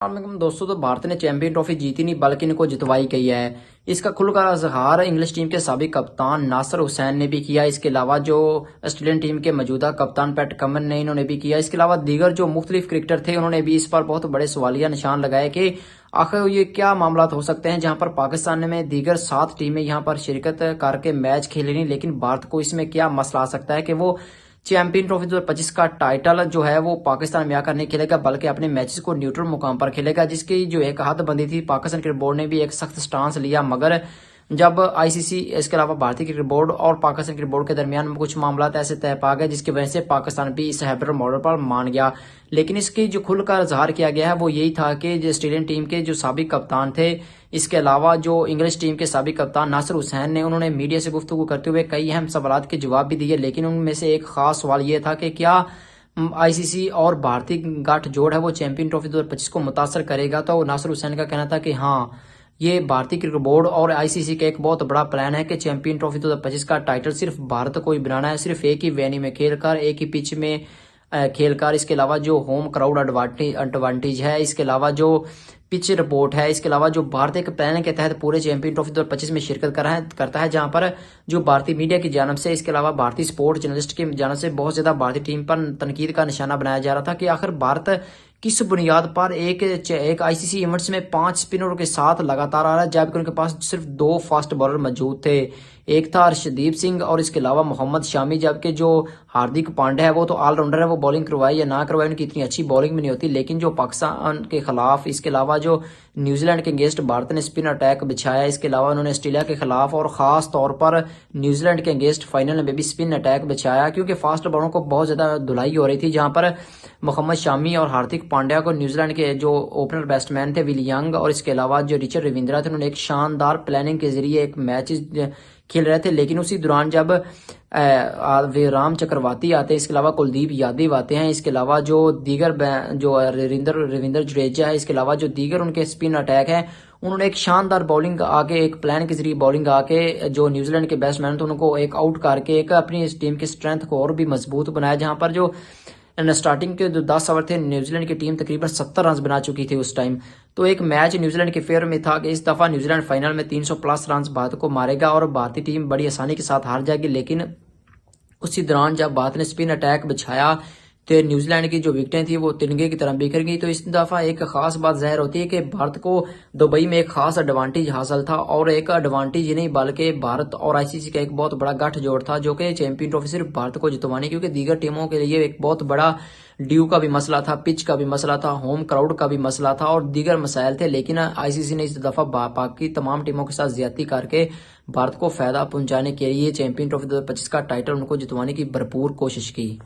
दोस्तों, तो भारत ने चैंपियन ट्रॉफी जीती नहीं बल्कि इनको जितवाई गई है। इसका खुलकर इजहार इंग्लिश टीम के साबिक कप्तान नासिर हुसैन ने भी किया। इसके अलावा जो ऑस्ट्रेलियन टीम के मौजूदा कप्तान पैट कमिंस ने इन्होंने भी किया। इसके अलावा दीगर जो मुख्तलिफ क्रिकेटर थे उन्होंने भी इस पर बहुत बड़े सवालिया निशान लगाए कि आखिर ये क्या मामला हो सकते हैं जहां पर पाकिस्तान में दीगर 7 टीमें यहां पर शिरकत करके मैच खेले नहीं, लेकिन भारत को इसमें क्या मसला आ सकता है कि वो चैंपियन ट्रॉफी 2025 का टाइटल जो है वो पाकिस्तान में आकर नहीं खेलेगा बल्कि अपने मैचेस को न्यूट्रल मुकाम पर खेलेगा, जिसकी जो एक हदबंदी थी पाकिस्तान क्रिकेट बोर्ड ने भी एक सख्त स्टांस लिया। मगर जब आईसीसी, इसके अलावा भारतीय क्रिकेट बोर्ड और पाकिस्तान क्रिकेट बोर्ड के दरमियान में कुछ मामला ऐसे तय पा गए जिसकी वजह से पाकिस्तान भी इस हाइब्रिड मॉडल पर मान गया। लेकिन इसकी जो खुलकर इजहार किया गया है वो यही था कि जो ऑस्ट्रेलियन टीम के जो साबिक कप्तान थे, इसके अलावा जो इंग्लिश टीम के साबिक कप्तान नासिर हुसैन ने उन्होंने मीडिया से गुफ्तगू करते हुए कई अहम सवालों के जवाब भी दिए। लेकिन उनमें से एक खास सवाल ये था कि क्या आईसीसी और भारतीय गठजोड़ है वो चैंपियन ट्रॉफी 2025 को मुतासर करेगा। तो नासिर हुसैन का कहना था कि हाँ, ये भारतीय क्रिकेट बोर्ड और आईसीसी का एक बहुत बड़ा प्लान है कि चैंपियन ट्रॉफी 2025 का टाइटल सिर्फ भारत को ही बनाना है, सिर्फ एक ही वेन्यू में खेलकर, एक ही पिच में खेलकर। इसके अलावा जो होम क्राउड एडवांटेज है, इसके अलावा जो पिच रिपोर्ट है, इसके अलावा जो भारत एक प्लान के तहत पूरे चैंपियन ट्रॉफी 2025 में शिरकत करता है जहां पर जो भारतीय मीडिया की जानब से, इसके अलावा भारतीय स्पोर्ट जर्नलिस्ट की जानब से बहुत ज्यादा भारतीय टीम पर तनकीद का निशाना बनाया जा रहा था कि आखिर भारत किस बुनियाद पर एक आईसीसी इवेंट्स में 5 स्पिनरों के साथ लगातार आ रहा है, जबकि उनके पास सिर्फ 2 फास्ट बॉलर मौजूद थे। एक था अर्शदीप सिंह और इसके अलावा मोहम्मद शामी, जबकि जो हार्दिक पांड्या है वो तो ऑलराउंडर है, वो बॉलिंग करवाए या ना करवाए उनकी इतनी अच्छी बॉलिंग भी नहीं होती। लेकिन जो पाकिस्तान के खिलाफ, इसके अलावा जो न्यूजीलैंड के अगेंस्ट भारत ने स्पिन अटैक बिछाया, इसके अलावा उन्होंने ऑस्ट्रेलिया के खिलाफ और खास तौर पर न्यूजीलैंड के अगेंस्ट फाइनल में भी स्पिन अटैक बिछाया, क्योंकि फास्ट बॉलरों को बहुत ज्यादा धुलाई हो रही थी। जहां पर मोहम्मद शामी और हार्दिक पांड्या को न्यूजीलैंड के जो ओपनर बैट्समैन थे विल यंग और इसके अलावा जो रिचर्ड रविंद्रा थे, उन्होंने एक शानदार प्लानिंग के जरिए एक मैच खेल रहे थे। लेकिन उसी दौरान जब राम चक्रवर्ती आते हैं, इसके अलावा कुलदीप यादव आते हैं, इसके अलावा जो दीगर जो रविंद्र जडेजा है, इसके अलावा जो दीगर उनके स्पिन अटैक है, उन्होंने एक शानदार बॉलिंग आके, एक प्लान के जरिए बॉलिंग आके जो न्यूजीलैंड के बैट्समैन थे उनको एक आउट करके एक अपनी इस टीम की स्ट्रेंथ को और भी मजबूत बनाया। जहां पर जो स्टार्टिंग के जो 10 ओवर थे, न्यूजीलैंड की टीम तकरीबन 70 रन बना चुकी थी उस टाइम। तो एक मैच न्यूजीलैंड के फेवर में था कि इस दफा न्यूजीलैंड फाइनल में 300 प्लस रन भारत को मारेगा और भारतीय टीम बड़ी आसानी के साथ हार जाएगी। लेकिन उसी दौरान जब भारत ने स्पिन अटैक बिछाया तो न्यूजीलैंड की जो विकेटें थी वो तिरंगे की तरह बिखर गई। तो इस दफा एक खास बात जाहिर होती है कि भारत को दुबई में एक खास एडवांटेज हासिल था, और एक एडवांटेज ही नहीं बल्कि भारत और आईसीसी का एक बहुत बड़ा गठजोड़ था जो कि चैंपियन ट्रॉफी सिर्फ भारत को जितवानी, क्योंकि दीगर टीमों के लिए एक बहुत बड़ा ड्यू का भी मसला था, पिच का भी मसला था, होम क्राउड का भी मसला था और दीगर मसाइल थे। लेकिन आईसीसी ने इस दफा बाकी तमाम टीमों के साथ ज्यादती करके भारत को फायदा पहुंचाने के लिए चैंपियन ट्रॉफी 2025 का टाइटल उनको जितवाने की भरपूर कोशिश की।